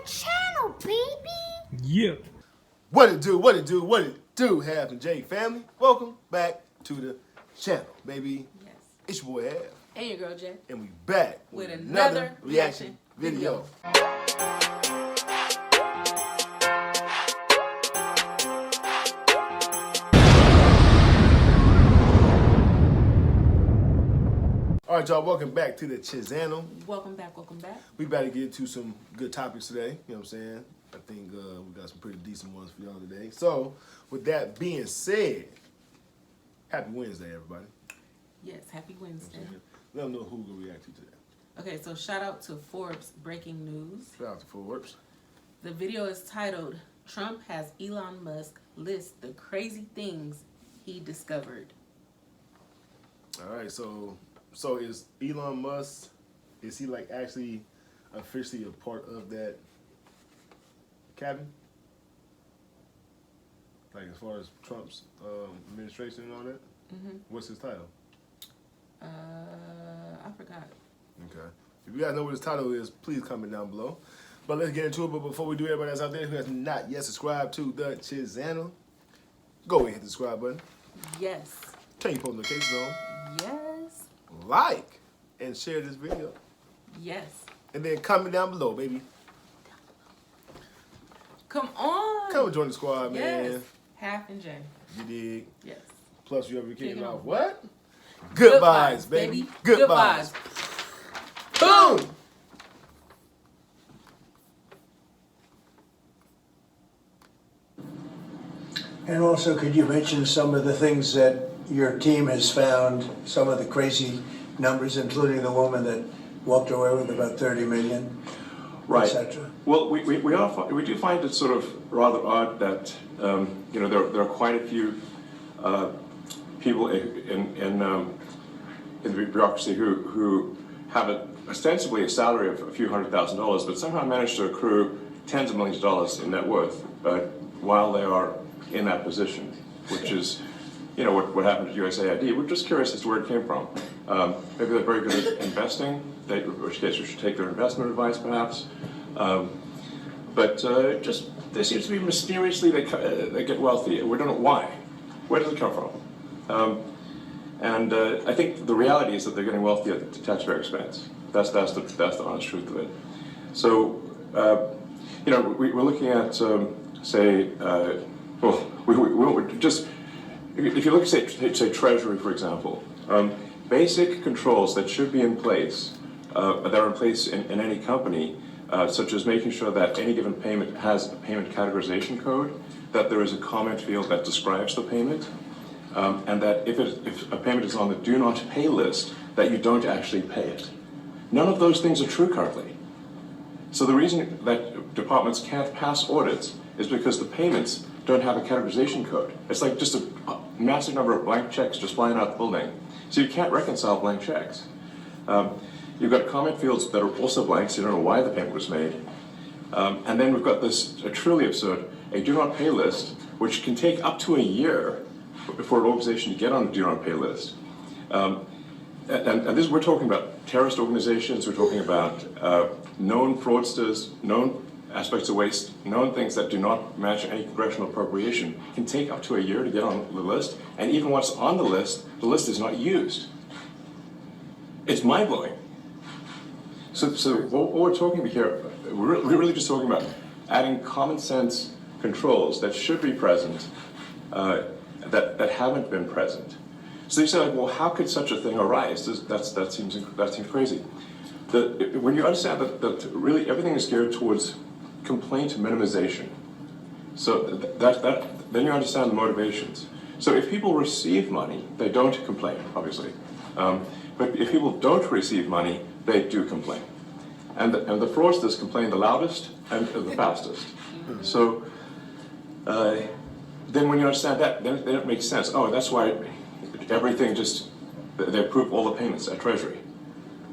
channel, baby. Yeah. What it do, Half and J family. Welcome back to the channel, baby. Yes. It's your boy Half. And your girl Jay. And we back with another reaction video. All right, y'all, welcome back to the channel. Welcome back. We about to get into some good topics today, you know what I'm saying? I think we got some pretty decent ones for y'all today. So, with that being said, happy Wednesday, everybody. Yes, happy Wednesday. Let them know who we're going to react to today. Okay, so shout out to Forbes breaking news. Shout out to Forbes. The video is titled, Trump has Elon Musk list the crazy things he discovered. All right, so is Elon Musk, is he like actually officially a part of that cabinet? Like as far as Trump's administration and all that? Mm-hmm. What's his title? I forgot. Okay. If you guys know what his title is, please comment down below. But let's get into it. But before we do, everybody that's out there who has not yet subscribed to the channel, go ahead and hit the subscribe button. Yes. Turn your post notifications on. Yes. Like and share this video. Yes. And then comment down below, baby. Come on. Come and join the squad, man. Yes. Half and J. You dig? Yes. Plus, you ever kicking Kicking off off. what? Good vibes, baby. Good vibes. Boom! And also, could you mention some of the things that your team has found, some of the crazy numbers, including the woman that walked away with about 30 million, right. etc.? Well, we do find it sort of rather odd that there are quite a few people in the bureaucracy who have ostensibly a salary of a few $100,000, but somehow manage to accrue tens of millions of dollars in net worth while they are in that position, which is, what happened at USAID. We're just curious as to where it came from. Maybe they're very good at investing, in which case we should take their investment advice, perhaps. But they seem to be mysteriously, they get wealthy. We don't know why. Where does it come from? And I think the reality is that they're getting wealthy at the taxpayer expense. That's the honest truth of it. So, we're looking at, if you look at, say Treasury, for example, basic controls that should be in place, that are in place in any company, such as making sure that any given payment has a payment categorization code, that there is a comment field that describes the payment, and that if a payment is on the do not pay list, that you don't actually pay it. None of those things are true currently. So the reason that departments can't pass audits is because the payments don't have a categorization code. It's like just a massive number of blank checks just flying out the building. So you can't reconcile blank checks. You've got comment fields that are also blank, so you don't know why the payment was made. And then we've got this truly absurd, a do not pay list, which can take up to a year for an organization to get on a do not pay list. And this, we're talking about terrorist organizations, we're talking about known fraudsters, known aspects of waste, known things that do not match any congressional appropriation, can take up to a year to get on the list, and even once on the list is not used. It's mind-blowing. So what we're talking about here, we're really just talking about adding common sense controls that should be present, that haven't been present. So you say, like, well, how could such a thing arise? That seems crazy. When you understand that really everything is geared towards complaint minimization, so then you understand the motivations. So if people receive money, they don't complain, obviously. But if people don't receive money, they do complain. And the fraudsters complain the loudest and the fastest. So then when you understand that, then it makes sense. Oh, that's why everything they approve all the payments at Treasury.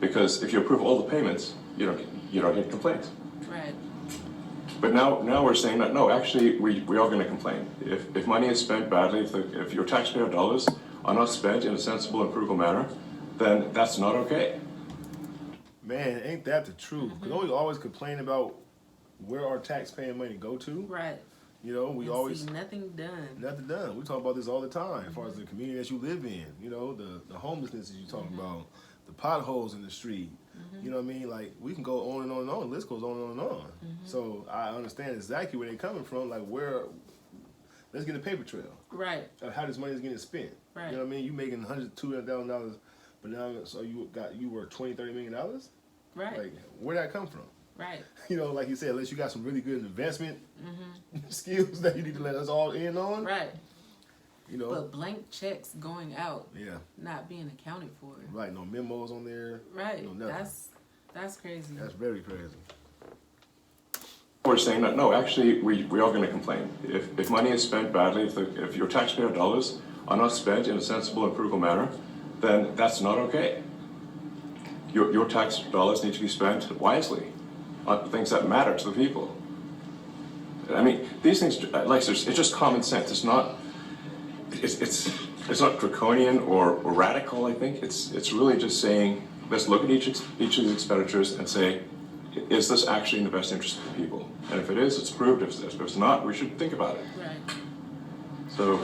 Because if you approve all the payments, you don't get complaints. Right. But now we're saying that, no, actually, we are going to complain. If money is spent badly, if your taxpayer dollars are not spent in a sensible and frugal manner, then that's not okay. Man, ain't that the truth? Because we always complain about where our taxpaying money go to. Right. You know, we And always see nothing done. nothing done. We talk about this all the time, as far as the community that you live in. You know, the homelessness that you talking about, the potholes in the street. You know what I mean? Like, we can go on and on and on. The list goes on and on and on. So I understand exactly where they're coming from. Like, let's get a paper trail Right. of how this money is getting spent. Right. You know what I mean? You making $200,000, but now so you were $20-30 million. Right. Like, where'd that come from? Right. You know, like you said, unless you got some really good investment skills that you need to let us all in on. Right. You know. But blank checks going out, Yeah. not being accounted for. Right. No memos on there. Right. No nothing. That's crazy. That's very crazy. We're saying that, no, actually, we are going to complain. If money is spent badly, if your taxpayer dollars are not spent in a sensible and frugal manner, then that's not okay. Your tax dollars need to be spent wisely on things that matter to the people. I mean, these things, like, it's just common sense. It's not draconian or radical, I think. It's really just saying, let's look at each of these expenditures and say, is this actually in the best interest of the people? And if it is, it's approved. If it's not, we should think about it. Right. So,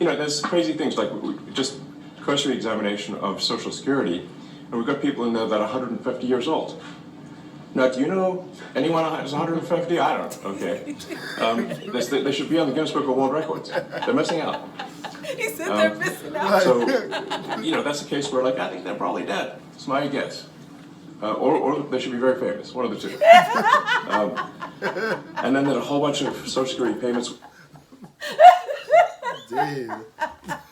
you know, there's crazy things like just cursory examination of Social Security, and we've got people in there that are 150 years old. Now, do you know anyone who's 150? I don't. Okay. They should be on the Guinness Book of World Records. They're missing out. He said they're missing out. So, you know, that's a case where, like, I think they're probably dead. It's my guess. Or they should be very famous, one of the two. And then there's a whole bunch of Social Security payments. Damn.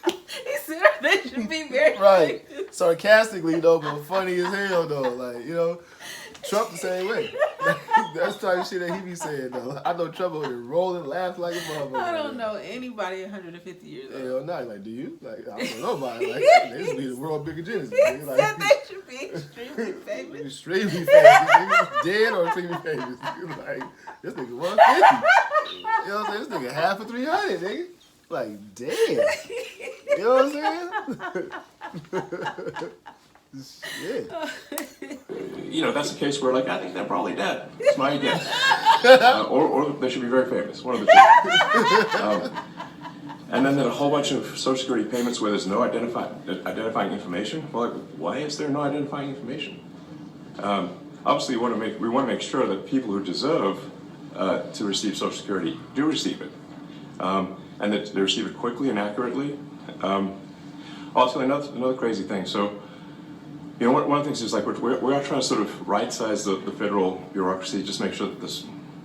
He said they should be very Right. Sarcastically though, but funny as hell though. Like, you know, Trump the same way. That's the type of shit that he be saying though. I know Trump over there rolling, laugh like a motherfucker. I don't know anybody 150 years old. Hell no. Like, do you? Like, I don't know about it. Like, they used to be the world bigger Genesis. He said they should be extremely famous. Extremely famous. Nigga. Dead or extremely famous. Like, this nigga 150. You know what I'm saying? This nigga half of 300, nigga. Like, damn. You know what I'm saying? Shit. You know, that's a case where, like, I think they're probably dead. It's my guess. Or they should be very famous, one of the two. And then there's a whole bunch of Social Security payments where there's no identifying information. Well, like, why is there no identifying information? Obviously, we want to make sure that people who deserve to receive Social Security do receive it, and that they receive it quickly and accurately. Also, another crazy thing. So, you know, one of the things is, like, we are trying to sort of right-size the federal bureaucracy, just make sure that this,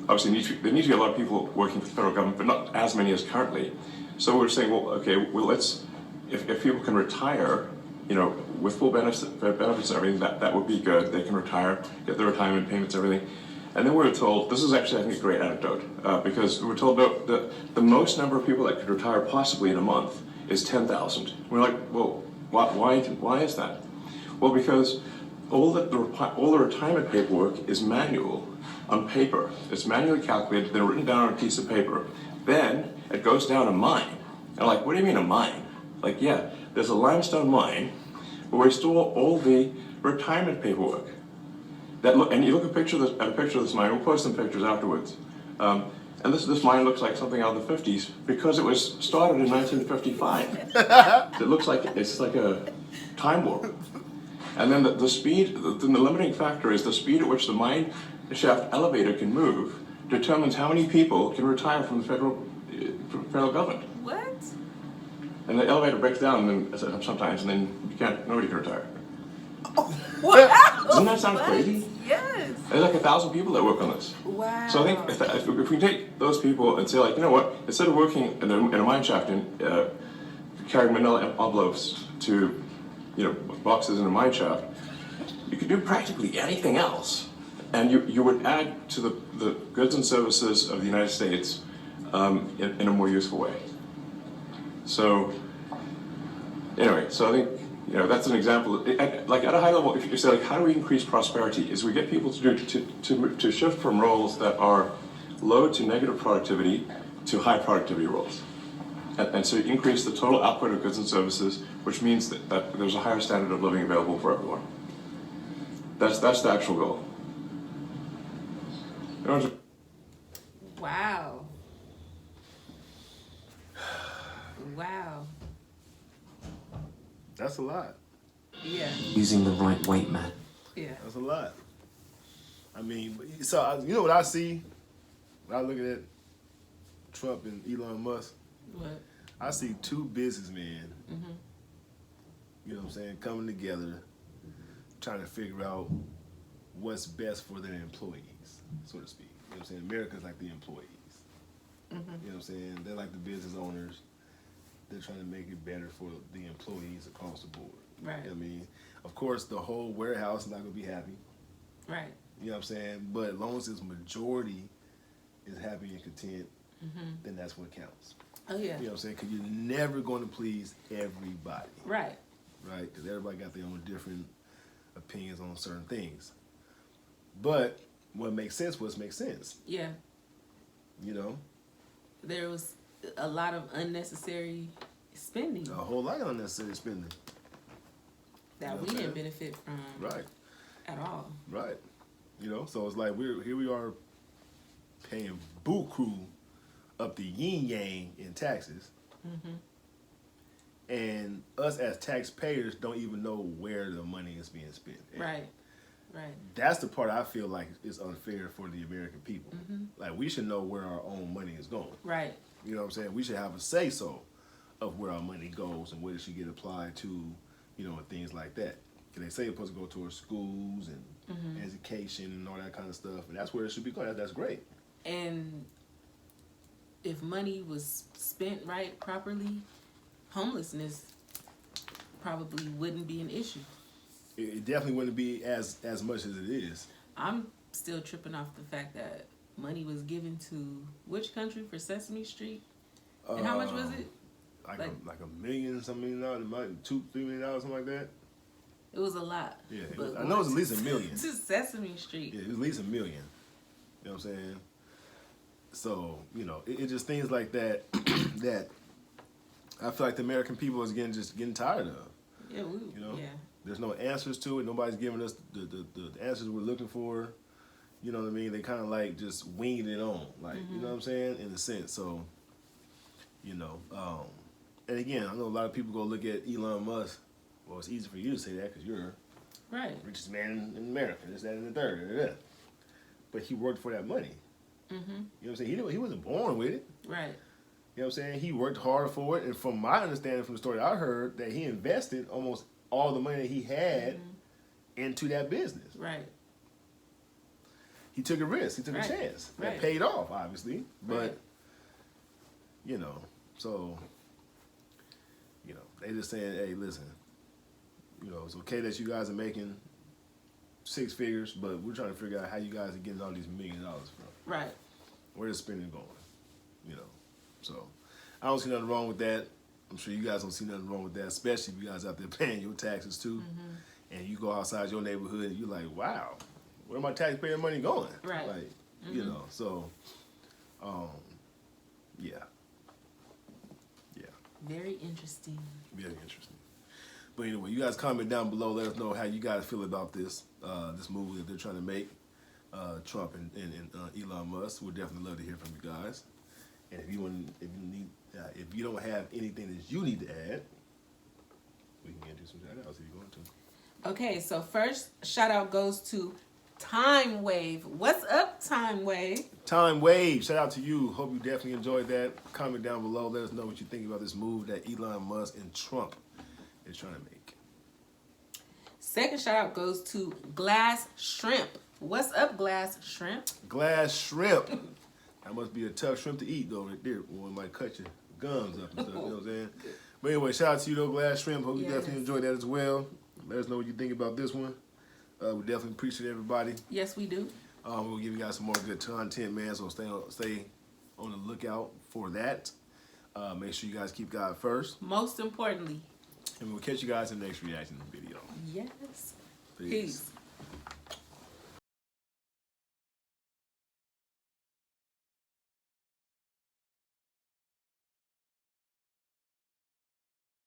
obviously there need to be a lot of people working for the federal government, but not as many as currently. So we're saying, well, okay, well, let's, if people can retire, you know, with full benefits and everything, that would be good. They can retire, get their retirement payments, everything. And then we were told, this is actually, I think, a great anecdote, because we were told that the most number of people that could retire possibly in a month is 10,000. We're like, well, why is that? Well, because all the retirement paperwork is manual on paper. It's manually calculated, then written down on a piece of paper. Then it goes down a mine. And I'm like, what do you mean a mine? Like, yeah, there's a limestone mine where we store all the retirement paperwork. And you look at a picture of this mine. We'll post some pictures afterwards. And this mine looks like something out of the 50s because it was started in 1955. It looks like it's like a time warp. And then the speed, the limiting factor is the speed at which the mine shaft elevator can move determines how many people can retire from the federal government. What? And the elevator breaks down and then, sometimes, and then nobody can retire. Wow. Doesn't that sound crazy? Yes. There's like 1,000 people that work on this. Wow. So I think if we take those people and say, like, you know what, instead of working in a mine shaft and carrying manila envelopes to, you know, boxes in a mine shaft, you could do practically anything else. And you would add to the goods and services of the United States in a more useful way. So, anyway, so I think, you know, that's an example. Like, at a high level, if you say, like, how do we increase prosperity? Is we get people to shift from roles that are low to negative productivity to high productivity roles. And so you increase the total output of goods and services, which means that there's a higher standard of living available for everyone. That's the actual goal. Wow. Wow. That's a lot. Yeah. Using the right weight, man. Yeah. That's a lot. I mean, so you know what I see when I look at Trump and Elon Musk? What? I see two businessmen, you know what I'm saying, coming together, trying to figure out what's best for their employees, so to speak. You know what I'm saying? America's like the employees. You know what I'm saying? They're like the business owners. They're trying to make it better for the employees across the board. Right. You know what I mean? Of course, the whole warehouse is not going to be happy. Right. You know what I'm saying? But as long as this majority is happy and content, then that's what counts. Oh, yeah. You know what I'm saying? Because you're never going to please everybody. Right. Right? Because everybody got their own different opinions on certain things. But what makes sense makes sense. Yeah. You know? There was a lot of unnecessary spending A whole lot of unnecessary spending. that You know we what I'm didn't saying? benefit from Right. at all. Right. You know? So it's like here we are paying buku up the yin yang in taxes. And us as taxpayers don't even know where the money is being spent. Right. Right. That's the part I feel like is unfair for the American people. Like, we should know where our own money is going. Right. You know what I'm saying? We should have a say-so of where our money goes and where it should get applied to, you know, and things like that. Because they say it's supposed to go towards schools and education and all that kind of stuff, and that's where it should be going. That's great. And if money was spent right, properly, homelessness probably wouldn't be an issue. It definitely wouldn't be as much as it is. I'm still tripping off the fact that money was given to which country for Sesame Street? And how much was it? Like Like- $1 million, $2, $3 million, something like that. It was a lot. Yeah, it But was, I know it was at least $1 million. To Sesame Street. Yeah, it was at least $1 million. You know what I'm saying? So, you know, it just things like that that I feel like the American people is getting tired of. Yeah, You know? yeah. There's no answers to it. Nobody's giving us the answers we're looking for. You know what I mean? They kind of like just winging it on. Like, you know what I'm saying? In a sense. So, you know. And again, I know a lot of people go look at Elon Musk. Well, it's easy for you to say that because you're Right. the richest man in America. This, that, and the third. Da, da, da. But he worked for that money. You know what I'm saying? He wasn't born with it. Right. You know what I'm saying? He worked hard for it. And from my understanding from the story I heard, that he invested almost all the money that he had into that business. Right. He took a risk. He took Right. a chance. Right. That paid off, obviously. But, Right. you know, so, you know, they just saying, hey, listen, you know, it's okay that you guys are making 6 figures, but we're trying to figure out how you guys are getting all these $1 million from. Right. Where the spending going, you know? So, I don't see nothing wrong with that. I'm sure you guys don't see nothing wrong with that, especially if you guys out there paying your taxes too. And you go outside your neighborhood and you're like, wow, where my taxpayer money going? Right. Like, you know, so, yeah. Yeah, Very interesting. very interesting. But anyway, you guys comment down below. Let us know how you guys feel about this this move that they're trying to make, Trump and Elon Musk. We'd definitely love to hear from you guys. And if you don't have anything that you need to add, we can get into some shout-outs if you want to. Okay, so first shout out goes to Time Wave. What's up, Time Wave? Time Wave, shout out to you. Hope you definitely enjoyed that. Comment down below. Let us know what you think about this move that Elon Musk and Trump is trying to make. Second shout out goes to Glass Shrimp. What's up, Glass Shrimp? Glass shrimp. That must be a tough shrimp to eat, though, right there. Boy, it might cut your gums up and stuff, you know what I'm saying? But anyway, shout out to you, though, Glass Shrimp. Hope you Yes. definitely enjoyed that as well. Let us know what you think about this one. We definitely appreciate everybody. Yes, we do. We'll give you guys some more good content, man, so stay on the lookout for that. Make sure you guys keep God first. Most importantly, And we'll catch you guys in the next reaction video. yes. Peace. Peace.